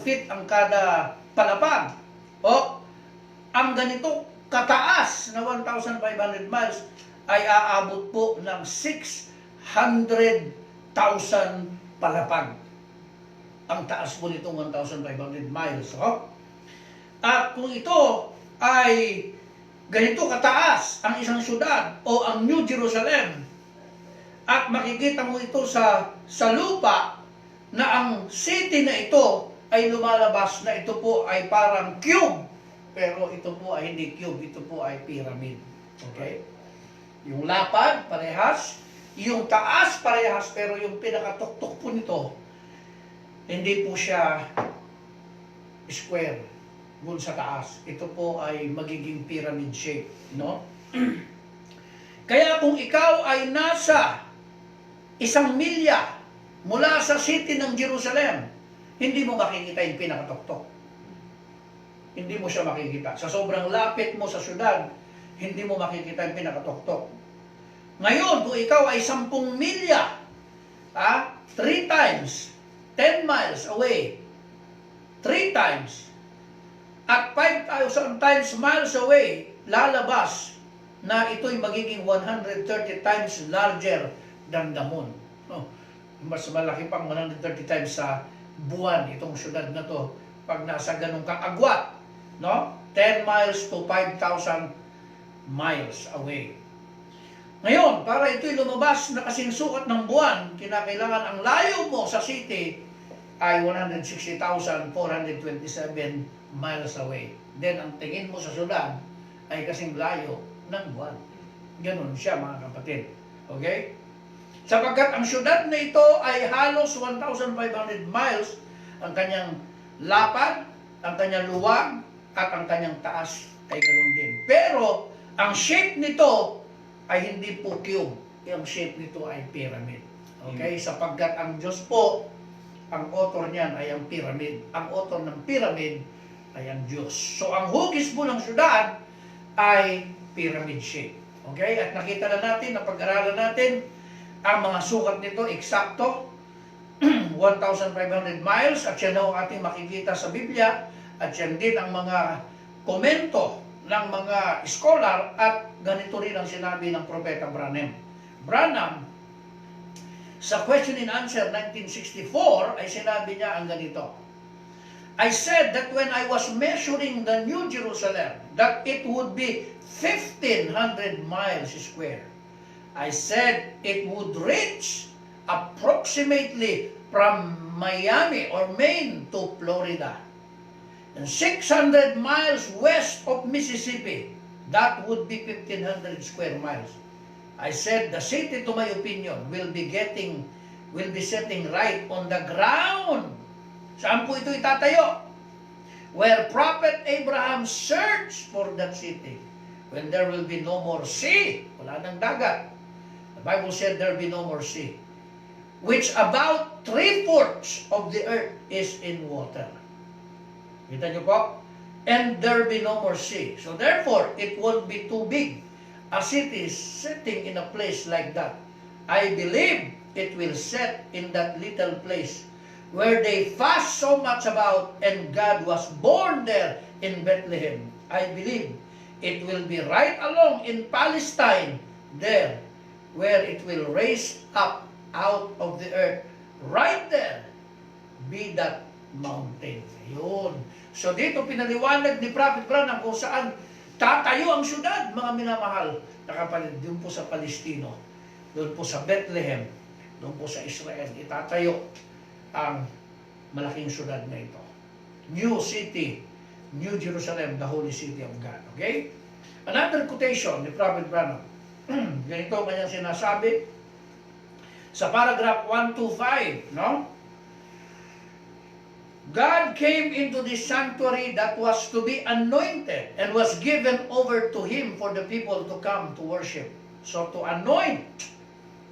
feet ang kada palapag. Ang ganito kataas na 1,500 miles ay aabot po ng 600,000 palapag. Ang taas po nitong 1,500 miles. At kung ito ay ganito kataas ang isang syudad o ang New Jerusalem, at makikita mo ito sa lupa na ang city na ito ay lumalabas na ito po ay parang cube, pero ito po ay hindi cube, ito po ay pyramid. Okay? Yung lapad, parehas. Yung taas, parehas. Pero yung pinakatuktok po nito, hindi po siya square dun sa taas. Ito po ay magiging pyramid shape. No? Kaya kung ikaw ay nasa 1 milya mula sa city ng Jerusalem, hindi mo makikita yung pinakatuktok. Hindi mo siya makikita. Sa sobrang lapit mo sa syudad, hindi mo makikita yung pinakatuktok. Ngayon, kung ikaw ay 10 milya, 3 times, 10 miles away, 3 times, at 5,000 times miles away, lalabas na ito'y magiging 130 times larger than the moon. Mas malaki pang 130 times sa buwan itong syudad na to pag nasa ganung kaagwat, no? 10 miles to 5,000 miles away. Ngayon, para ito'y lumabas na kasing sukat ng buwan, kinakailangan ang layo mo sa city ay 160,427 miles away. Then, ang tingin mo sa syudad ay kasing layo ng buwan. Ganun siya, mga kapatid. Okay? Sapagkat ang syudad na ito ay halos 1,500 miles ang kanyang lapad, ang kanyang luwag, at ang kanyang taas ay ganoon din. Pero, ang shape nito ay hindi po cube. Ang shape nito ay pyramid. Okay? Sapagkat ang Diyos po, ang author niyan ay ang pyramid. Ang author ng pyramid ay ang Diyos. So, ang hugis po ng syudad ay pyramid shape. Okay? At nakita na natin, napag-aralan natin, ang mga sukat nito, eksakto, 1,500 miles, at yan ang ating makikita sa Biblia, at yan din ang mga komento ng mga scholar, at ganito rin ang sinabi ng Propeta Branham. Branham, sa Question and Answer 1964, ay sinabi niya ang ganito. I said that when I was measuring the New Jerusalem, that it would be 1,500 miles square. I said it would reach approximately from Miami or Maine to Florida. And 600 miles west of Mississippi, that would be 1,500 square miles. I said the city, to my opinion, will be setting right on the ground. Saan po ito itatayo? Where Prophet Abraham searched for that city. When there will be no more sea, wala nang dagat. The Bible said there will be no more sea. Which about 3/4 of the earth is in water. Kita niyo po? And there will be no more sea. So therefore, it won't be too big. A city sitting in a place like that. I believe it will set in that little place where they fuss so much about, and God was born there in Bethlehem. I believe it will be right along in Palestine, there, where it will raise up out of the earth. Right there, be that mountain. Yun. So dito pinaliwanag ni Prophet Branham kung saan tatayo ang syudad, mga minamahal na kapatid, doon po sa Palestino, doon po sa Bethlehem, doon po sa Israel, itatayo ang malaking syudad na ito. New city, New Jerusalem, the holy city of God. Okay? Another quotation ni Prophet Branham. Ganito ang kanyang sinasabi sa paragraph 125, no? God came into this sanctuary that was to be anointed and was given over to Him for the people to come to worship. So to anoint,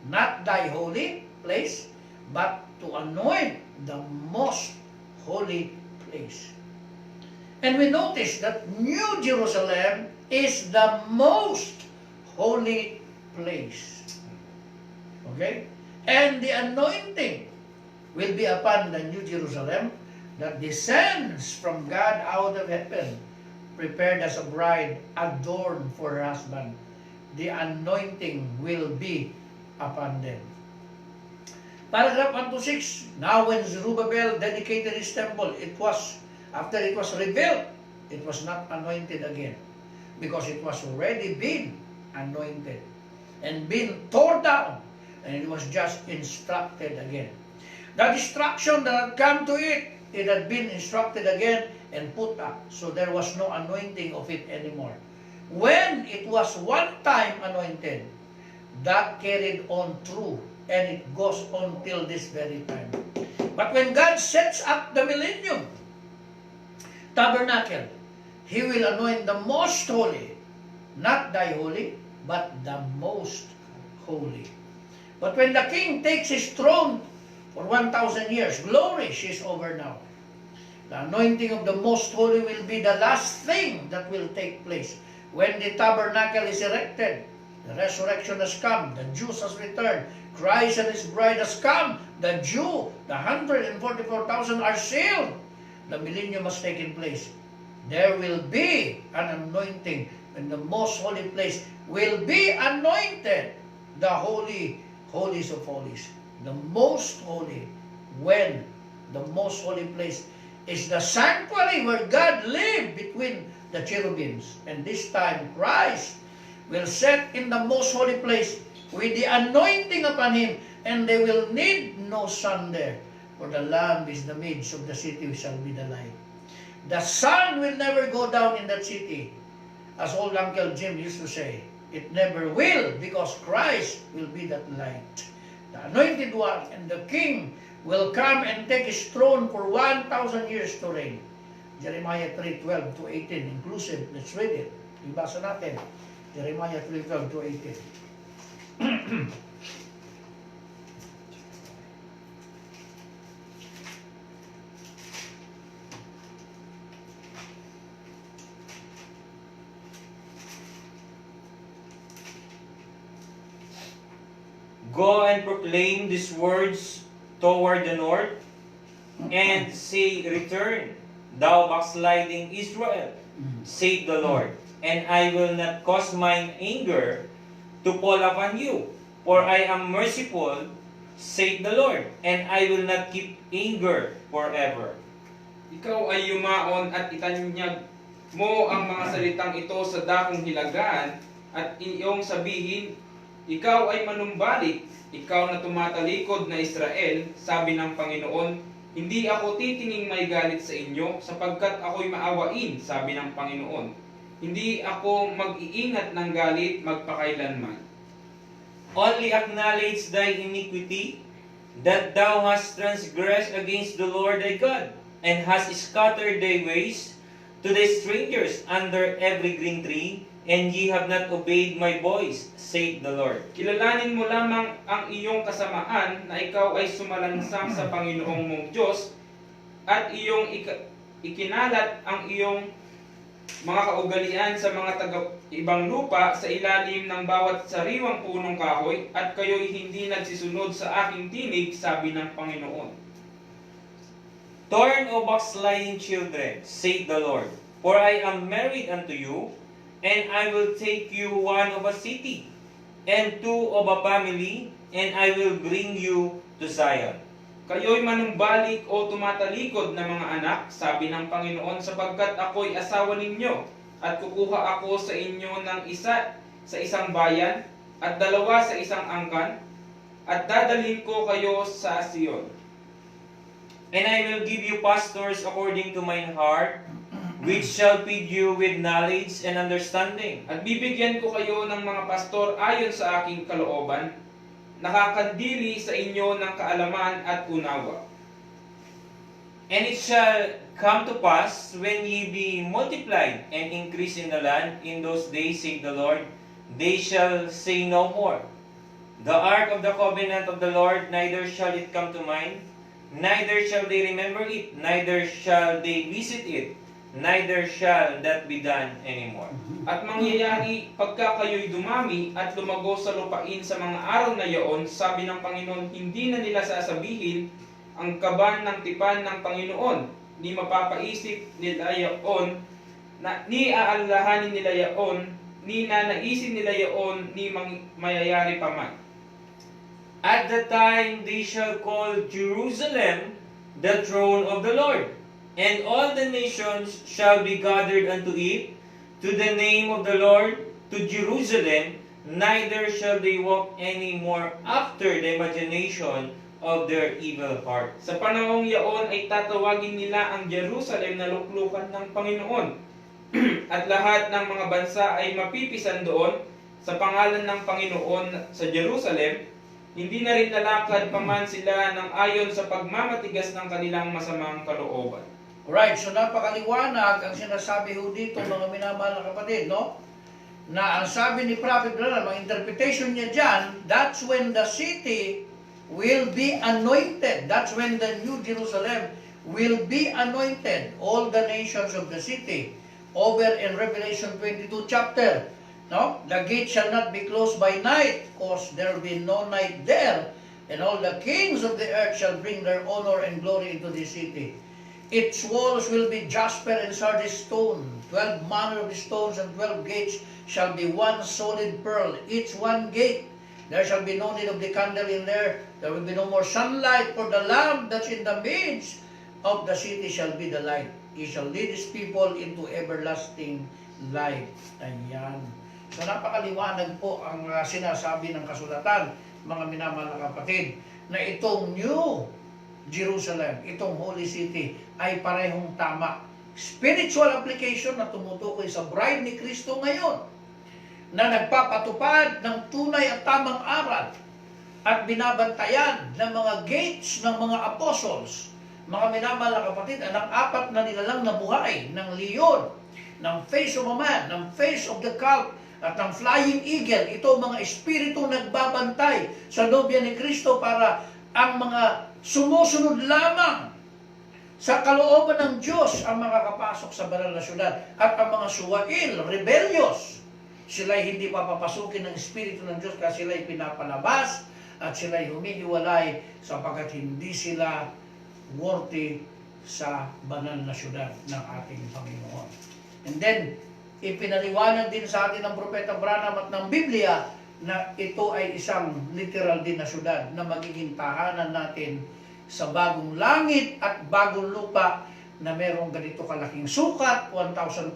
not thy holy place, but to anoint the most holy place. And we notice that New Jerusalem is the most holy place. Okay? And the anointing will be upon the New Jerusalem that descends from God out of heaven, prepared as a bride adorned for her husband. The anointing will be upon them. Paragraph 126. Now when Zerubbabel dedicated his temple, after it was rebuilt, it was not anointed again, because it was already been anointed and been torn down, and it was just instructed again. The destruction that had come to it, it had been instructed again and put up, so there was no anointing of it anymore. When it was one time anointed, that carried on through, and it goes on till this very time. But when God sets up the millennium tabernacle, He will anoint the most holy, not thy holy, but the most holy. But when the king takes his throne for 1,000 years, glory, she's over now. The anointing of the most holy will be the last thing that will take place. When the tabernacle is erected, the resurrection has come, the Jews has returned, Christ and His bride has come, the Jew, the 144,000 are sealed. The millennium has taken place. There will be an anointing, and the most holy place will be anointed, the holy, holies of holies. The most holy, when the most holy place is the sanctuary where God lived between the cherubims. And this time Christ will set in the most holy place with the anointing upon Him, and they will need no sun there, for the Lamb is the midst of the city, which shall be the light. The sun will never go down in that city, as old Uncle Jim used to say. It never will, because Christ will be that light. The anointed one and the king will come and take his throne for 1,000 years to reign. Jeremiah 3:12 to 18 inclusive. Let's read it. Ibasa natin. Jeremiah 3:12 to 18.
Go and proclaim these words toward the north, and say, Return, thou backsliding Israel, saith the Lord, and I will not cause mine anger to fall upon you, for I am merciful, saith the Lord, and I will not keep anger forever.
Ikaw ay yumaon at itanyag mo ang mga salitang ito sa dakong hilagaan, at iyong sabihin, ikaw ay manumbalik, ikaw na tumatalikod na Israel, sabi ng Panginoon, hindi ako titinging may galit sa inyo, sapagkat ako'y maawain, sabi ng Panginoon. Hindi ako mag-iingat ng galit magpakailanman.
Only acknowledge thy iniquity, that thou hast transgressed against the Lord thy God, and hast scattered thy ways to the strangers under every green tree, and ye have not obeyed my voice, saith the Lord.
Kilalanin mo lamang ang iyong kasamaan na ikaw ay sumalansang sa Panginoong mong Diyos, at iyong ikinalat ang iyong mga kaugalian sa mga taga-ibang lupa sa ilalim ng bawat sariwang punong kahoy, at kayo'y hindi nagsisunod sa aking tinig, sabi ng Panginoon.
Torn o backsliding children, saith the Lord, for I am married unto you, and I will take you one of a city, and two of a family, and I will bring you to Zion.
Kayo'y manumbalik o tumatalikod na mga anak, sabi ng Panginoon, sapagkat ako'y asawa ninyo, at kukuha ako sa inyo ng isa sa isang bayan, at dalawa sa isang angkan, at dadalhin ko kayo sa Sion.
And I will give you pastors according to mine heart, which shall feed you with knowledge and understanding.
At bibigyan ko kayo ng mga pastor ayon sa aking kalooban, nakakandili sa inyo ng kaalaman at unawa.
And it shall come to pass, when ye be multiplied and increase in the land, in those days, saith the Lord, they shall say no more, the ark of the covenant of the Lord, neither shall it come to mind, neither shall they remember it, neither shall they visit it, neither shall that be done anymore.
At mangyayari pagka kayo'y dumami at lumago sa lupain sa mga araw na yaon, sabi ng Panginoon, hindi na nila sasabihin ang kaban ng tipan ng Panginoon, ni mapapaisip nila yaon, ni aalalahanin nila yaon, ni nanaisin nila yaon, ni mayayari pa man.
At the time they shall call Jerusalem the throne of the Lord, and all the nations shall be gathered unto it, to the name of the Lord, to Jerusalem, neither shall they walk any more after the imagination of their evil heart.
Sa panahong yaon ay tatawagin nila ang Jerusalem na luklukan ng Panginoon. At lahat ng mga bansa ay mapipisan doon sa pangalan ng Panginoon sa Jerusalem. Hindi na rin lalakad pa man sila ng ayon sa pagmamatigas ng kanilang masamang kalooban.
Alright, so napakaliwanag ang sinasabi ho dito, mga minamahal na kapatid, no? Na ang sabi ni Prophet Branham, ang interpretation niya dyan, that's when the city will be anointed. That's when the New Jerusalem will be anointed. All the nations of the city. Over in Revelation 22 chapter. No? The gate shall not be closed by night, because there will be no night there. And all the kings of the earth shall bring their honor and glory into the city. Its walls will be jasper and sardis stone. 12 manner of stones and 12 gates shall be one solid pearl, each one gate. There shall be no need of the candle in there. There will be no more sunlight, for the lamp that's in the midst of the city shall be the light. He shall lead his people into everlasting light. Ayan. So napakaliwanag po ang sinasabi ng kasulatan, mga minamahal na kapatid, na itong New Jerusalem, itong Holy City, ay parehong tama. Spiritual application na tumutukoy sa bride ni Kristo ngayon, na nagpapatupad ng tunay at tamang aral at binabantayan ng mga gates ng mga apostles. Mga minamahal na kapatid, ang apat na nilalang na buhay ng leon, ng face of a man, ng face of the calf, at ng flying eagle, ito mga espiritu nagbabantay sa nobya ni Kristo para ang mga sumusunod lamang sa kalooban ng Diyos ang makakapasok sa banal na syudad. At ang mga suwail, rebellious, sila'y hindi papapasukin ng espiritu ng Diyos kasi sila'y pinapalabas at sila'y humihiwalay sapagkat hindi sila worthy sa banal na syudad ng ating Panginoon. And then, ipinaliwanag din sa atin ng Propeta Branham at ng Biblia na ito ay isang literal din na syudad na magiging tahanan natin sa bagong langit at bagong lupa na merong ganito kalaking sukat, 1,500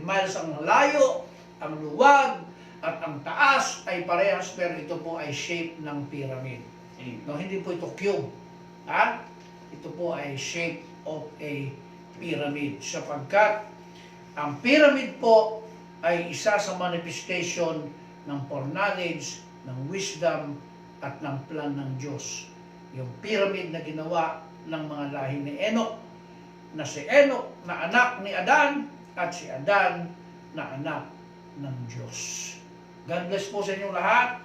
miles ang layo, ang luwag, at ang taas ay parehas, pero ito po ay shape ng pyramid. No, hindi po ito cube. Ha? Ito po ay shape of a pyramid, sapagkat ang pyramid po ay isa sa manifestation ng foreknowledge, ng wisdom, at ng plan ng Diyos. Yung pyramid na ginawa ng mga lahi ni Enoch, na si Enoch na anak ni Adan, at si Adan na anak ng Diyos. God bless po sa inyong lahat.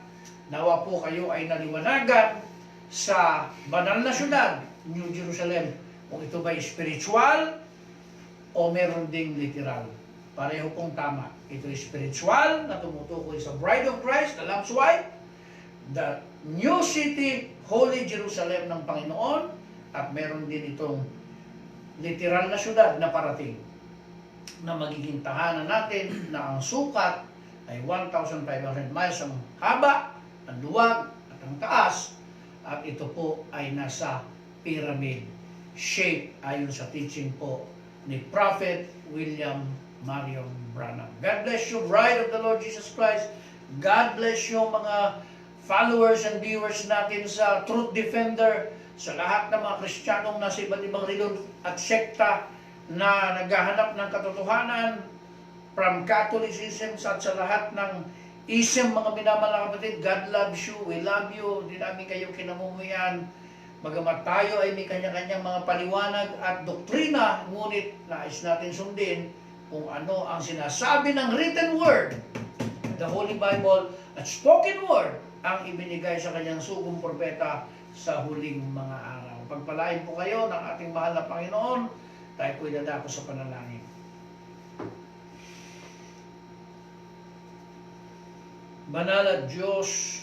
Nawa po kayo ay naliwanagan sa banal na syudad, New Jerusalem, kung ito ba spiritual o meron ding literal. Pareho pong tama. Ito ay spiritual na tumutukoy sa Bride of Christ, the Lamb's Wife, the New City, Holy Jerusalem ng Panginoon, at meron din itong literal na syudad na parating na magiging tahanan natin na ang sukat ay 1,500 miles ang haba, ang luwag at ang taas, at ito po ay nasa pyramid shape ayon sa teaching po ni Prophet William Marion Branham. God bless you, bride of the Lord Jesus Christ. God bless you mga followers and viewers natin sa Truth Defender, sa lahat ng mga Kristiyanong nasa iba't ibang reliyon at sekta na naghahanap ng katotohanan, from Catholicism at sa lahat ng ism, mga minamahal na kapatid. God loves you, we love you, hindi namin kayo kinamumuyan. Bagamat tayo ay may kanya-kanyang mga paliwanag at doktrina, ngunit nais natin sundin kung ano ang sinasabi ng written word, the Holy Bible, at spoken word, ang ibinigay sa kanyang sugong propeta sa huling mga araw. Pagpalain po kayo ng ating mahal na Panginoon. Tayo po'y dadako sa panalangin. Banal at Diyos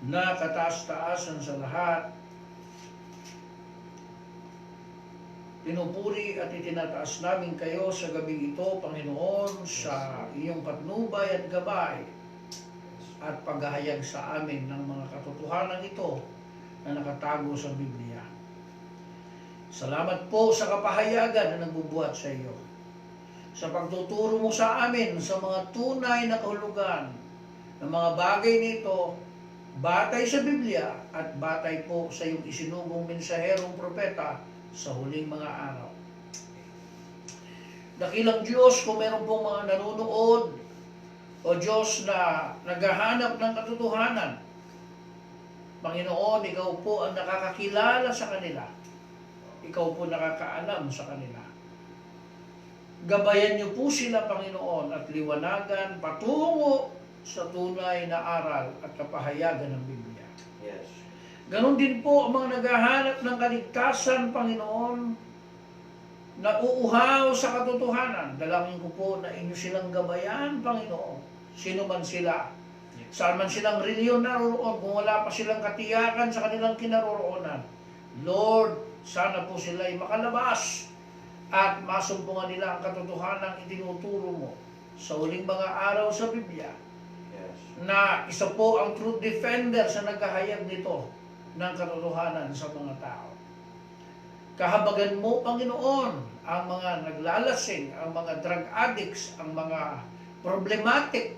na kataas-taasan sa lahat, pinupuri at itinataas namin kayo sa gabing ito, Panginoon, sa iyong patnubay at gabay at paghahayag sa amin ng mga katotohanan ito na nakatago sa Biblia. Salamat po sa kapahayagan na nagbubuhat sa iyo, sa pagtuturo mo sa amin sa mga tunay na kahulugan ng mga bagay nito, batay sa Biblia at batay po sa iyong isinugong mensaherong propeta sa huling mga araw. Dakilang Diyos, kung meron pong mga nanonood o Diyos na naghahanap ng katotohanan, Panginoon, Ikaw po ang nakakakilala sa kanila. Ikaw po nakakaalam sa kanila. Gabayan niyo po sila, Panginoon, at liwanagan patungo sa tunay na aral at kapahayagan ng Biblia.
Yes.
Ganon din po ang mga naghahanap ng kaligtasan, Panginoon, na uuhaw sa katotohanan. Dalangin ko po na inyo silang gabayan, Panginoon. Sino man sila, saan man silang reliyon naroon, kung wala pa silang katiyakan sa kanilang kinaroroonan. Lord, sana po sila ay makalabas at masumpungan nila ang katotohanan itinuturo mo sa huling mga araw sa Biblia,
Yes.
na isa po ang truth defender sa naghahayag nito ng katotohanan sa mga tao. Kahabagan mo, Panginoon, ang mga naglalasing, ang mga drug addicts, ang mga problematic,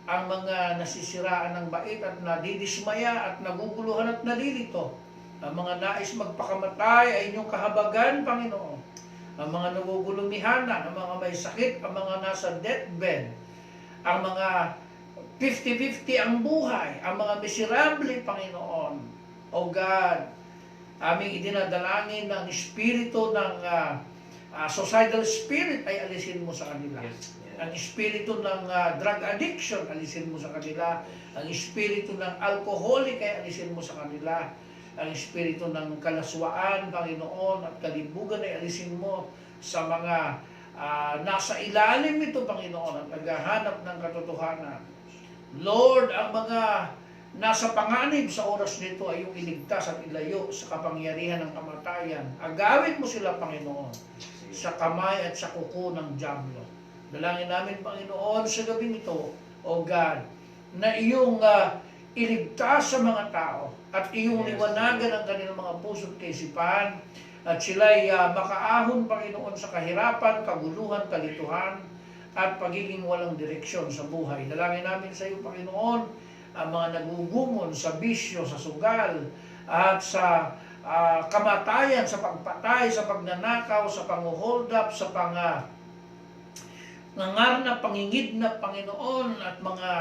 ang mga nasisiraan ng bait at nadidismaya at naguguluhan at nalilito, ang mga nais magpakamatay ay inyong kahabagan, Panginoon. Ang mga nagugulumihanan, ang mga may sakit, ang mga nasa deathbed, ang mga 50-50 ang buhay, ang mga miserable, Panginoon. O God, aming idinadalangin ng espiritu ng suicidal spirit ay alisin mo sa kanila.
Yes.
Ang espiritu ng drug addiction, alisin mo sa kanila. Ang espiritu ng alcoholic ay alisin mo sa kanila. Ang espiritu ng kalaswaan, Panginoon, at kalibugan ay alisin mo sa mga nasa ilalim nito, Panginoon, at naghahanap ng katotohanan. Lord, ang mga nasa panganib sa oras nito ay yung iligtas at ilayo sa kapangyarihan ng kamatayan. Agawin mo sila, Panginoon, sa kamay at sa kuko ng dyablo. Dalangin namin, Panginoon, sa gabing ito, O God, na iyong iligtas sa mga tao at iyong liwanagan ang kanilang mga puso at kaisipan, at sila'y makaahon, Panginoon, sa kahirapan, kaguluhan, kalituhan, at pagiging walang direksyon sa buhay. Dalangin namin sa iyo, Panginoon, ang mga nagugumon sa bisyo, sa sugal, at sa kamatayan, sa pagpatay, sa pagnanakaw, sa pang-hold up, sa nangarna, pangingidnap, Panginoon, at mga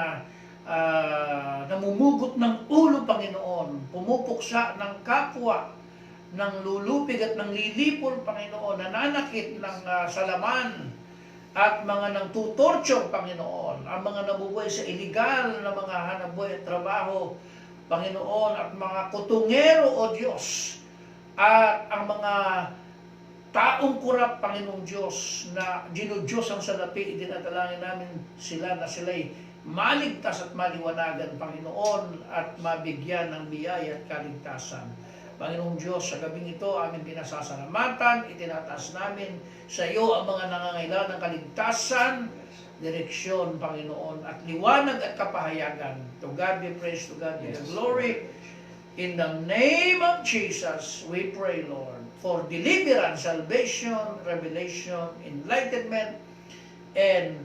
namumugot ng ulo, Panginoon, pumupuksa ng kapwa, ng lulupig at ng lilipol, Panginoon, nananakit ng salaman, at mga nang tutorture, Panginoon, ang mga nabubuhay sa illegal na mga hanapbuhay at trabaho, Panginoon, at mga kutungero, O Diyos, at ang mga taong kurap, Panginoong Diyos, na Diyos ang salapi, idinadalangin namin sila na sila'y maligtas at maliwanagan, Panginoon, at mabigyan ng biyaya at kaligtasan. Panginoong Diyos, sa gabing ito, aming pinasasalamatan, itinataas namin sa iyo ang mga nangangailangan ng kaligtasan, direksyon, Panginoon, at liwanag at kapahayagan. To God be praise, to God be the glory. In the name of Jesus, we pray, Lord, for deliverance, salvation, revelation, enlightenment, and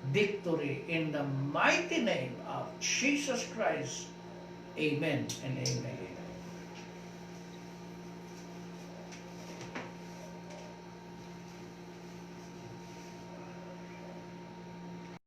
victory. In the mighty name of Jesus Christ. Amen and amen.